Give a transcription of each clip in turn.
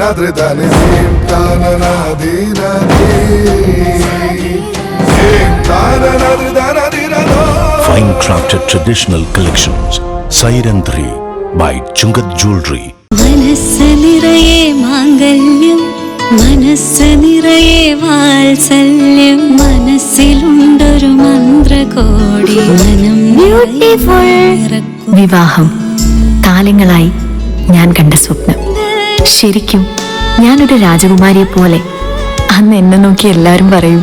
Fine crafted traditional collections. Siren 3 by Chungat Jewelry. മനസ്സ് നിറയെ മാംഗല്യം, മനസ്സ് നിറയെ വാത്സല്യം, മനസ്സിലുണ്ടൊരു മന്ത്രകോടി മനം ബ്യൂട്ടിഫുൾ. വിവാഹം കാലങ്ങളായി ഞാൻ കണ്ട സ്വപ്നം. ശരിക്കും ഞാനൊരു രാജകുമാരിയെ പോലെ. അന്ന് എന്നെ നോക്കി എല്ലാരും പറയും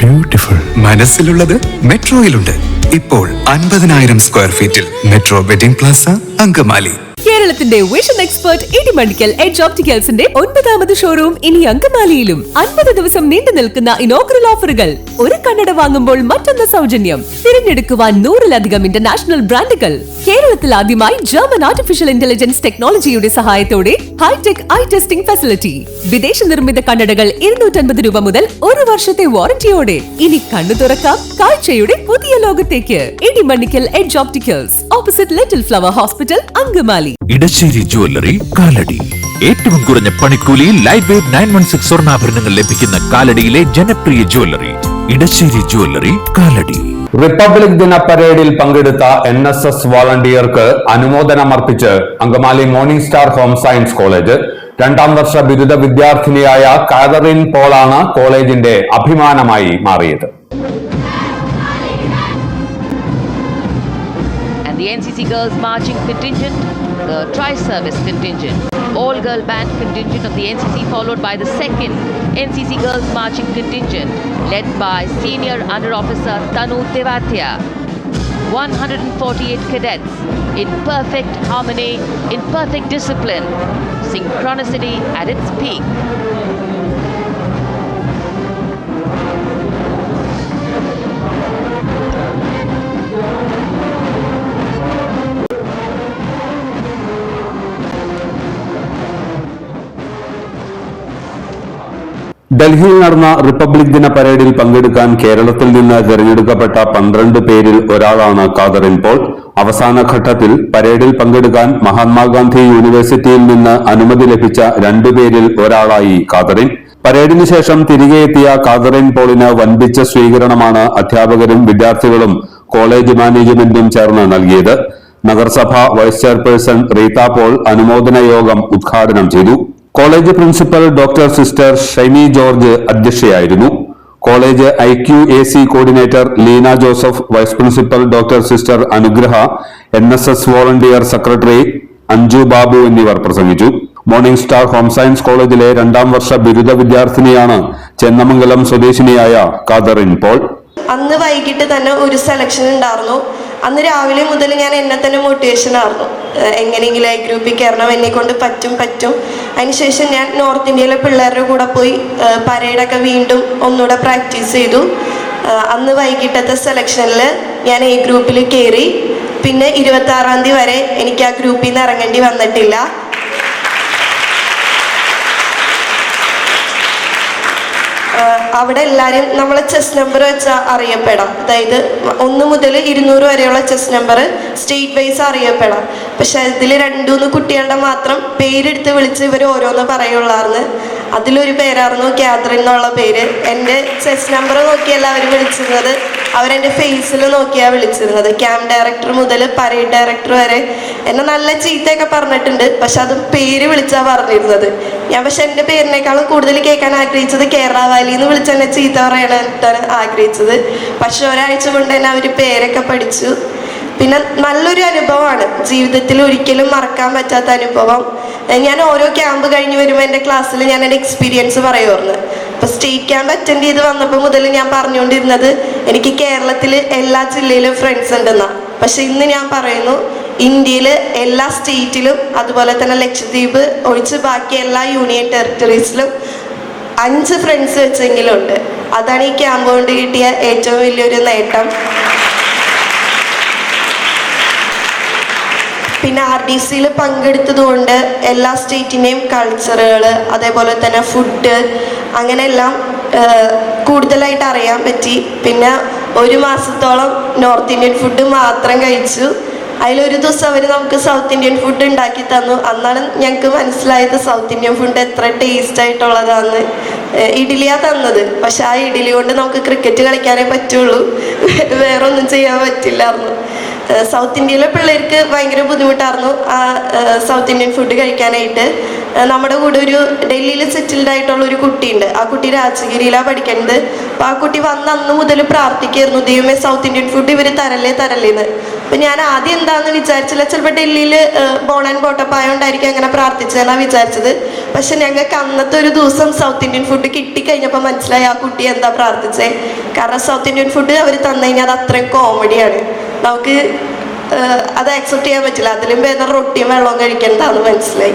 ബ്യൂട്ടിഫുൾ. മനസ്സിലുള്ളത് മെട്രോയിലുണ്ട്. ഇപ്പോൾ 50,000 സ്ക്വയർ ഫീറ്റിൽ മെട്രോ വെഡിംഗ് പ്ലാസ അങ്കമാലി. കേരളത്തിന്റെ വിഷൻ എക്സ്പെർട്ട് ഇടിമണ്ണിക്കൽ എഡ്ജ് ഓപ്റ്റിക്കൽസിന്റെ 9ാമത് ഷോറൂം ഇനി അങ്കമാലിയിലും. 50 ദിവസം നീണ്ടു നിൽക്കുന്ന ഇനോഗ്രൽ ഓഫറുകൾ. ഒരു കണ്ണട വാങ്ങുമ്പോൾ മറ്റൊന്ന് സൗജന്യം. തിരഞ്ഞെടുക്കുവാൻ 100-ലധികം ഇന്റർനാഷണൽ ബ്രാൻഡുകൾ. കേരളത്തിൽ ആദ്യമായി ജർമ്മൻ ആർട്ടിഫിഷ്യൽ ഇന്റലിജൻസ് ടെക്നോളജിയുടെ സഹായത്തോടെ ഹൈടെക് ഐ ടെസ്റ്റിംഗ് ഫെസിലിറ്റി. വിദേശ നിർമ്മിത കണ്ണടകൾ 250 രൂപ മുതൽ 1 വർഷത്തെ വാറന്റിയോടെ. ഇനി കണ്ണു തുറക്കാം കാഴ്ചയുടെ പുതിയ ലോകത്തേക്ക്. Idimannickal edge opticals, opposite little flower hospital, Angamaly. Edassery jewellery Kalady. ഏറ്റവും കുറഞ്ഞ പണിക്കൂലിയിൽ ലൈറ്റ് വെയ്റ്റ് 916 സ്വർണ്ണാഭരണങ്ങൾ ലഭിക്കുന്ന കാലടിയിലെ ജനപ്രിയ jewellery Edassery jewellery Kalady. Republic ദിന പരേഡിൽ പങ്കെടുത്ത NSS വോളണ്ടിയർക്ക് അനുമോദനമർപ്പിച്ച് Angamaly morning star home science college. 2ാം വർഷ ബിരുദ വിദ്യാർത്ഥിനിയായ കാതറിൻ പോളാണ് കോളേജിന്റെ അഭിമാനമായി മാറിയത്. The NCC Girls Marching Contingent, the Tri-Service Contingent, All-Girl Band Contingent of the NCC, followed by the 2nd NCC Girls Marching Contingent, led by Senior Under Officer Tanu Tevatia. 148 cadets in perfect harmony, in perfect discipline, synchronicity at its peak. ഡൽഹിയിൽ നടന്ന republic ദിന പരേഡിൽ പങ്കെടുക്കാൻ കേരളത്തിൽ നിന്ന് തെരഞ്ഞെടുക്കപ്പെട്ട 12 പേരിൽ ഒരാളാണ് കാതറിൻ പോൾ. അവസാന ഘട്ടത്തിൽ പരേഡിൽ പങ്കെടുക്കാൻ മഹാത്മാഗാന്ധി യൂണിവേഴ്സിറ്റിയിൽ നിന്ന് അനുമതി ലഭിച്ച 2 പേരിൽ ഒരാളായി കാതറിൻ. പരേഡിന് ശേഷം തിരികെ എത്തിയ കാതറിൻ പോളിന് വൻപിച്ച സ്വീകരണമാണ് അധ്യാപകരും വിദ്യാർത്ഥികളും കോളേജ് മാനേജ്മെന്റും ചേർന്ന് നൽകിയത്. നഗരസഭ വൈസ് ചെയർപേഴ്സൺ റീത്ത പോൾ അനുമോദന യോഗം ഉദ്ഘാടനം ചെയ്തു. College principal doctor sister Shiny George അധ്യക്ഷയായിരുന്നു. College IQAC coordinator Leena Joseph, vice principal doctor sister Anugraha, NSS volunteer secretary Anju Babu എന്നിവർ പ്രസംഗിച്ചു. മോർണിംഗ് സ്റ്റാർ ഹോം സയൻസ് കോളേജിലെ 2ാം വർഷ ബിരുദ വിദ്യാർത്ഥിനിയാണ് ചെന്നമംഗലം സ്വദേശിനിയായ കാതറിൻ പോൾ. അന്ന് വൈകിട്ട് തന്നെ ഒരു സെലക്ഷൻ ഉണ്ടായിരുന്നു. അന്ന് രാവിലെ മുതൽ ഞാൻ എന്നെ തന്നെ മോട്ടിവേഷൻ ആയിരുന്നു, എങ്ങനെയെങ്കിലും ഐ ഗ്രൂപ്പിൽ കയറണം, എന്നെ കൊണ്ട് പറ്റും. അതിനുശേഷം ഞാൻ നോർത്ത് ഇന്ത്യയിലെ പിള്ളേരുടെ കൂടെ പോയി പരേഡൊക്കെ വീണ്ടും ഒന്നുകൂടെ പ്രാക്ടീസ് ചെയ്തു. അന്ന് വൈകിട്ടത്തെ സെലക്ഷനിൽ ഞാൻ എ ഗ്രൂപ്പിൽ കയറി. പിന്നെ 26-ാം തീയതി വരെ എനിക്ക് ആ ഗ്രൂപ്പിൽ നിന്ന് ഇറങ്ങേണ്ടി വന്നിട്ടില്ല. അവിടെ എല്ലാവരും നമ്മളെ ചെസ് നമ്പർ വെച്ചാൽ അറിയപ്പെടാം. അതായത് 1 മുതൽ 200 വരെയുള്ള ചെസ് നമ്പർ സ്റ്റേറ്റ് വൈസ് അറിയപ്പെടാം. പക്ഷെ ഇതിൽ 2-3 കുട്ടികളുടെ മാത്രം പേരെടുത്ത് വിളിച്ച് ഇവർ ഓരോന്ന് പറയുള്ളായിരുന്നു. അതിലൊരു പേരായിരുന്നു കാതറിൻ എന്നുള്ള പേര്. എൻ്റെ ചെസ് നമ്പർ നോക്കിയല്ല അവർ വിളിച്ചിരുന്നത്, അവരെൻ്റെ ഫേസിൽ നോക്കിയാണ് വിളിച്ചിരുന്നത്. ക്യാമ്പ് ഡയറക്ടർ മുതൽ പരേഡ് ഡയറക്ടർ വരെ എന്നെ നല്ല ചീത്തയൊക്കെ പറഞ്ഞിട്ടുണ്ട്. പക്ഷെ അത് പേര് വിളിച്ചാണ് പറഞ്ഞിരുന്നത്. ഞാൻ പക്ഷെ എൻ്റെ പേരിനേക്കാളും കൂടുതൽ കേൾക്കാൻ ആഗ്രഹിച്ചത് കേരള വാലി എന്ന് വിളിച്ച് എന്നെ ചീത്ത പറയാനായിട്ടാണ് ആഗ്രഹിച്ചത്. പക്ഷെ ഒരാഴ്ച കൊണ്ട് തന്നെ അവർ പേരൊക്കെ പഠിച്ചു. പിന്നെ നല്ലൊരു അനുഭവമാണ്, ജീവിതത്തിൽ ഒരിക്കലും മറക്കാൻ പറ്റാത്ത അനുഭവം. ഞാൻ ഓരോ ക്യാമ്പ് കഴിഞ്ഞ് വരുമ്പോൾ എൻ്റെ ക്ലാസ്സിൽ ഞാൻ എൻ്റെ എക്സ്പീരിയൻസ് പറയുമായിരുന്നു. അപ്പോൾ സ്റ്റേറ്റ് ക്യാമ്പ് അറ്റൻഡ് ചെയ്ത് വന്നപ്പോൾ മുതൽ ഞാൻ പറഞ്ഞുകൊണ്ടിരുന്നത് എനിക്ക് കേരളത്തിൽ എല്ലാ ജില്ലയിലും ഫ്രണ്ട്സ് ഉണ്ടെന്നാണ്. പക്ഷെ ഇന്ന് ഞാൻ പറയുന്നു, ഇന്ത്യയിൽ എല്ലാ സ്റ്റേറ്റിലും അതുപോലെ തന്നെ ലക്ഷദ്വീപ് ഒഴിച്ച് ബാക്കി എല്ലാ യൂണിയൻ ടെറിട്ടറീസിലും 5 ഫ്രണ്ട്സ് വെച്ചെങ്കിലും ഉണ്ട്. അതാണ് ഈ ക്യാമ്പ് കൊണ്ട് കിട്ടിയ ഏറ്റവും വലിയൊരു നേട്ടം. പിന്നെ RDCയിൽ പങ്കെടുത്തതുകൊണ്ട് എല്ലാ സ്റ്റേറ്റിൻ്റെയും കൾച്ചറുകൾ, അതേപോലെ തന്നെ ഫുഡ്, അങ്ങനെയെല്ലാം കൂടുതലായിട്ട് അറിയാൻ പറ്റി. പിന്നെ 1 മാസത്തോളം നോർത്ത് ഇന്ത്യൻ ഫുഡ് മാത്രം കഴിച്ചു. അതിലൊരു ദിവസം അവർ നമുക്ക് സൗത്ത് ഇന്ത്യൻ ഫുഡ് ഉണ്ടാക്കി തന്നു. അന്നാണ് ഞങ്ങൾക്ക് മനസ്സിലായത് സൗത്ത് ഇന്ത്യൻ ഫുഡ് എത്ര ടേസ്റ്റ് ആയിട്ടുള്ളതാന്ന്. ഇഡ്ഡലിയാണ് തന്നത്, പക്ഷെ ആ ഇഡ്ഡലി കൊണ്ട് നമുക്ക് ക്രിക്കറ്റ് കളിക്കാനേ പറ്റുള്ളൂ, വേറെ ഒന്നും ചെയ്യാൻ പറ്റില്ലായിരുന്നു. സൗത്ത് ഇന്ത്യയിലെ പിള്ളേർക്ക് ഭയങ്കര ബുദ്ധിമുട്ടായിരുന്നു ആ സൗത്ത് ഇന്ത്യൻ ഫുഡ് കഴിക്കാനായിട്ട്. നമ്മുടെ കൂടെ ഒരു ഡൽഹിയിൽ സെറ്റിൽഡ് ആയിട്ടുള്ള ഒരു കുട്ടിയുണ്ട്. ആ കുട്ടി രാജഗിരിയിലാണ് പഠിക്കുന്നത്. അപ്പോൾ ആ കുട്ടി വന്ന് അന്ന് മുതൽ പ്രാർത്ഥിക്കായിരുന്നു, ദൈവമേ സൗത്ത് ഇന്ത്യൻ ഫുഡ് ഇവർ തരല്ലേന്ന്. അപ്പം ഞാൻ ആദ്യം എന്താണെന്ന് വിചാരിച്ചില്ല, ചിലപ്പോൾ ഡൽഹിയിൽ ബോൺ ആൻഡ് ബോട്ടപ്പ് ആയതുകൊണ്ടായിരിക്കും അങ്ങനെ പ്രാർത്ഥിച്ചതെന്നാണ് വിചാരിച്ചത്. പക്ഷെ ഞങ്ങൾക്ക് അന്നത്തെ ഒരു ദിവസം സൗത്ത് ഇന്ത്യൻ ഫുഡ് കിട്ടിക്കഴിഞ്ഞപ്പോൾ മനസ്സിലായി ആ കുട്ടി എന്താ പ്രാർത്ഥിച്ചത്. കാരണം സൗത്ത് ഇന്ത്യൻ ഫുഡ് അവർ തന്നു കഴിഞ്ഞാൽ അത് അത്രയും കോമഡിയാണ്, നമുക്ക് അത് ആക്സെപ്റ്റ് ചെയ്യാൻ പറ്റില്ല. അതിലും ഭേദം റൊട്ടിയും വെള്ളവും കഴിക്കേണ്ടതാണെന്ന് മനസ്സിലായി.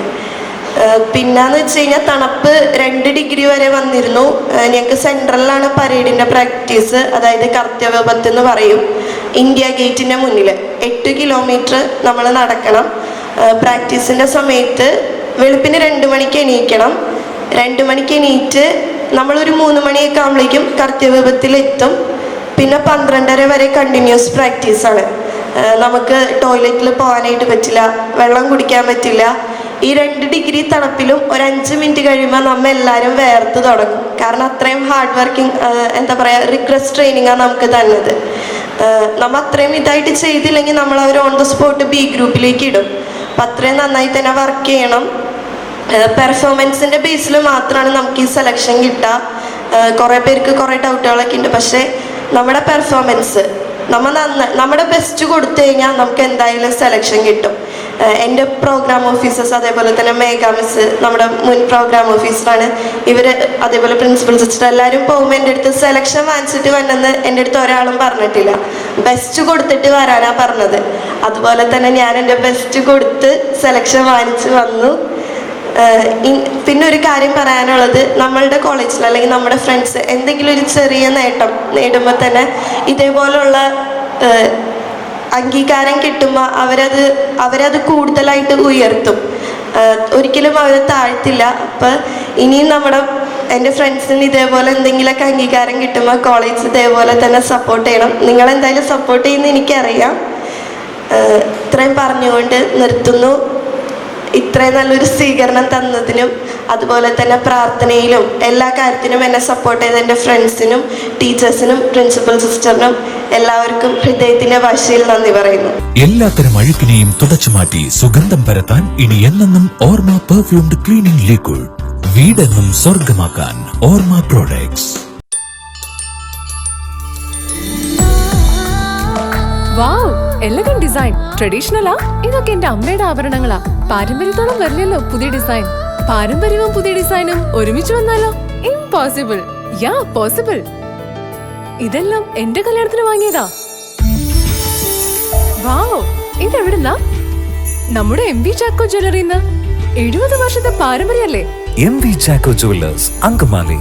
പിന്നെന്ന് വെച്ച് കഴിഞ്ഞാൽ തണുപ്പ് 2 ഡിഗ്രി വരെ വന്നിരുന്നു. ഞങ്ങൾക്ക് സെൻട്രലിലാണ് പരേഡിൻ്റെ പ്രാക്ടീസ്, അതായത് കർത്തവ്യപത്ത് എന്ന് പറയും. ഇന്ത്യ ഗേറ്റിൻ്റെ മുന്നിൽ 8 കിലോമീറ്റർ നമ്മൾ നടക്കണം. പ്രാക്ടീസിൻ്റെ സമയത്ത് വെളുപ്പിന് 2 മണിക്ക് എണീക്കണം. 2 മണിക്ക് എണീറ്റ് നമ്മളൊരു 3 മണിയൊക്കെ ആകുമ്പോഴേക്കും കർത്തവ്യപത്തിലെത്തും. പിന്നെ 12:30 വരെ കണ്ടിന്യൂസ് പ്രാക്ടീസാണ്. നമുക്ക് ടോയ്ലറ്റിൽ പോകാനായിട്ട് പറ്റില്ല, വെള്ളം കുടിക്കാൻ പറ്റില്ല. ഈ 2 ഡിഗ്രി തണുപ്പിലും ഒരു 5 മിനിറ്റ് കഴിയുമ്പോൾ നമ്മൾ എല്ലാവരും വേർത്ത് തുടങ്ങും. കാരണം അത്രയും ഹാർഡ് വർക്കിംഗ്, എന്താ പറയുക, റിഗ്രസ് ട്രെയിനിങ്ങാണ് നമുക്ക് തന്നത്. നമ്മൾ അത്രയും ഇതായിട്ട് ചെയ്തില്ലെങ്കിൽ നമ്മൾ അവർ ഓൺ ദ സ്പോട്ട് ബി ഗ്രൂപ്പിലേക്ക് ഇടും. അപ്പം അത്രയും നന്നായി തന്നെ വർക്ക് ചെയ്യണം. പെർഫോമൻസിൻ്റെ ബേസിൽ മാത്രമാണ് നമുക്ക് ഈ സെലക്ഷൻ കിട്ടുക. കുറേ പേർക്ക് കുറേ ഡൗട്ടുകളൊക്കെ ഉണ്ട്, പക്ഷേ നമ്മുടെ പെർഫോമൻസ് നമ്മുടെ ബെസ്റ്റ് കൊടുത്തു കഴിഞ്ഞാൽ നമുക്ക് എന്തായാലും സെലക്ഷൻ കിട്ടും. എൻ്റെ പ്രോഗ്രാം ഓഫീസേഴ്സ്, അതേപോലെ തന്നെ മേഘ മിസ് നമ്മുടെ മുൻ പ്രോഗ്രാം ഓഫീസറാണ്, ഇവർ അതേപോലെ പ്രിൻസിപ്പൽ സിസ്റ്റർ എല്ലാവരും പോകുമ്പോൾ എൻ്റെ അടുത്ത് സെലക്ഷൻ വാങ്ങിച്ചിട്ട് വന്നെന്ന് എൻ്റെ അടുത്ത് ഒരാളും പറഞ്ഞിട്ടില്ല. ബെസ്റ്റ് കൊടുത്തിട്ട് വരാനാണ് പറഞ്ഞത്. അതുപോലെ തന്നെ ഞാൻ എൻ്റെ ബെസ്റ്റ് കൊടുത്ത് സെലക്ഷൻ വാങ്ങിച്ച് വന്നു. പിന്നെ ഒരു കാര്യം പറയാനുള്ളത്, നമ്മളുടെ കോളേജിൽ അല്ലെങ്കിൽ നമ്മുടെ ഫ്രണ്ട്സ് എന്തെങ്കിലും ഒരു ചെറിയ നേട്ടം നേടുമ്പോൾ തന്നെ ഇതേപോലുള്ള അംഗീകാരം കിട്ടുമ്പോൾ അവരത് കൂടുതലായിട്ട് ഉയർത്തും, ഒരിക്കലും അവരെ താഴ്ത്തില്ല. അപ്പം ഇനിയും എൻ്റെ ഫ്രണ്ട്സിന് ഇതേപോലെ എന്തെങ്കിലുമൊക്കെ അംഗീകാരം കിട്ടുമ്പോൾ കോളേജ് ഇതേപോലെ തന്നെ സപ്പോർട്ട് ചെയ്യണം. നിങ്ങളെന്തായാലും സപ്പോർട്ട് ചെയ്യുന്ന എനിക്കറിയാം. ഇത്രയും പറഞ്ഞുകൊണ്ട് നിർത്തുന്നു. ഇത്രയും നല്ലൊരു സ്വീകരണം തന്നതിനും അതുപോലെ തന്നെ പ്രാർത്ഥനയിലും എല്ലാ കാര്യത്തിനും എന്നെ സപ്പോർട്ട് ചെയ്ത എൻ്റെ ഫ്രണ്ട്സിനും ടീച്ചേഴ്സിനും പ്രിൻസിപ്പൽ സിസ്റ്ററിനും എല്ലാവർക്കും ഹൃദയത്തിന്റെ ഭാഷയിൽ നന്ദി പറയുന്നു. എല്ലാത്തരം അഴുക്കിനെയും തുടച്ചു മാറ്റി സുഗന്ധം പരത്താൻ ഇനി എന്നെന്നും ഓർമ്മ പെർഫ്യൂംഡ് ക്ലീനിംഗ് ലിക്വിഡ്. വീടെന്നും സ്വർഗമാക്കാൻ ഓർമ്മ പ്രോഡക്ട്സ്. വാവ്, എലഗന്റ് ഡിസൈൻ. ട്രഡീഷണലാ? ഇതൊക്കെ എന്റെ അമ്മയുടെ ആഭരണങ്ങളാ. പാരമ്പര്യത്തോളം വരില്ലല്ലോ പുതിയ ഡിസൈൻ. പാരമ്പര്യവും പുതിയ ഡിസൈനും ഒരുമിച്ച് വന്നാലോ? ഇംപോസിബിൾ. യാ പോസിബിൾ. ഇതെല്ലാം എന്റെ കല്യാണത്തിന് വാങ്ങിയതാ. വാവ്, ഇതെവിടുന്നാ? നമ്മുടെ MV ചാക്കോ ജ്വല്ലറിന്ന്. 70 വർഷത്തെ പാരമ്പര്യല്ലേ? MV Chacko jewellers, Angamaly.